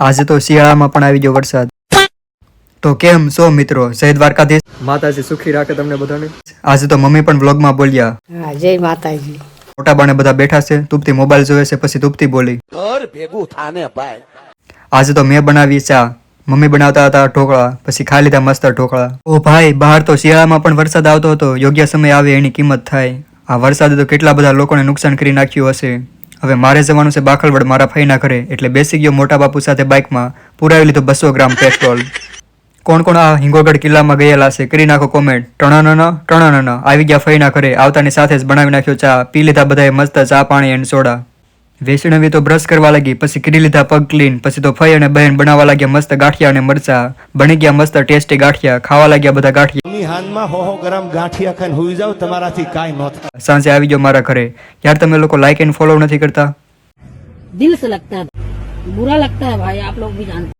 આજે તો શિયાળામાં પણ આવી ગયો વરસાદ. તો કેમ છો મિત્રો? જય દ્વારકાધીશ. માતાજી સુખી રાખે તમને બધાને. આજે તો મમ્મી પણ વ્લોગમાં બોલ્યા. હા, જય માતાજી. મોટા બાને બધા બેઠા છે, તુપતી મોબાઈલ જોવે છે, પછી તુપતી બોલી. ઘર ભેગું થાને ભાઈ. આજે તો મેં બનાવી ચા, મમ્મી બનાવતા હતા ઢોકળા, પછી ખાઈ લીધા મસ્ત ઢોકળા. ઓ ભાઈ, બહાર તો શિયાળામાં પણ વરસાદ આવતો હતો. યોગ્ય સમય આવે એની કિંમત થાય. આ વરસાદે તો કેટલા બધા લોકોને નુકસાન કરી નાખ્યું હશે. હવે મારે જવાનું છે બાખલવડ મારા ફઈના ઘરે, એટલે બેસી ગયો મોટા બાપુ સાથે બાઇકમાં. પુરાવી લીધો 200 ગ્રામ પેટ્રોલ. કોણ કોણ આ હિંગોગઢ કિલ્લામાં ગયેલા છે કરી નાખો કોમેન્ટ. ટણાના આવી ગયા ફઈના ઘરે. આવતાની સાથે જ બનાવી નાખ્યો ચા. પી લીધા બધાએ મસ્ત ચા પાણી અને સોડા. વૈષ્ણવી તો બ્રશ કરવા લાગી, પછી કરી લીધા પગ ક્લીન. પછી તો ફઈ અને બહેન બનાવવા લાગ્યા મસ્ત ગાંઠિયા અને મરચા. બની ગયા મસ્ત ટેસ્ટી ગાંઠિયા. ખાવા લાગ્યા બધા ગાંઠિયા. ની હાનમાં 100 ગ્રામ ગાંઠિયા ખાઈને હુઈ જાવ, તમારાથી કાઈ ન થાય. સાંજે આવી ગયો મારા ઘરે. યાર તમે લોકો લાઈક એન્ડ ફોલો નથી કરતા. दिल से लगता है, बुरा लगता है भाई, आप लोग भी जानते हैं.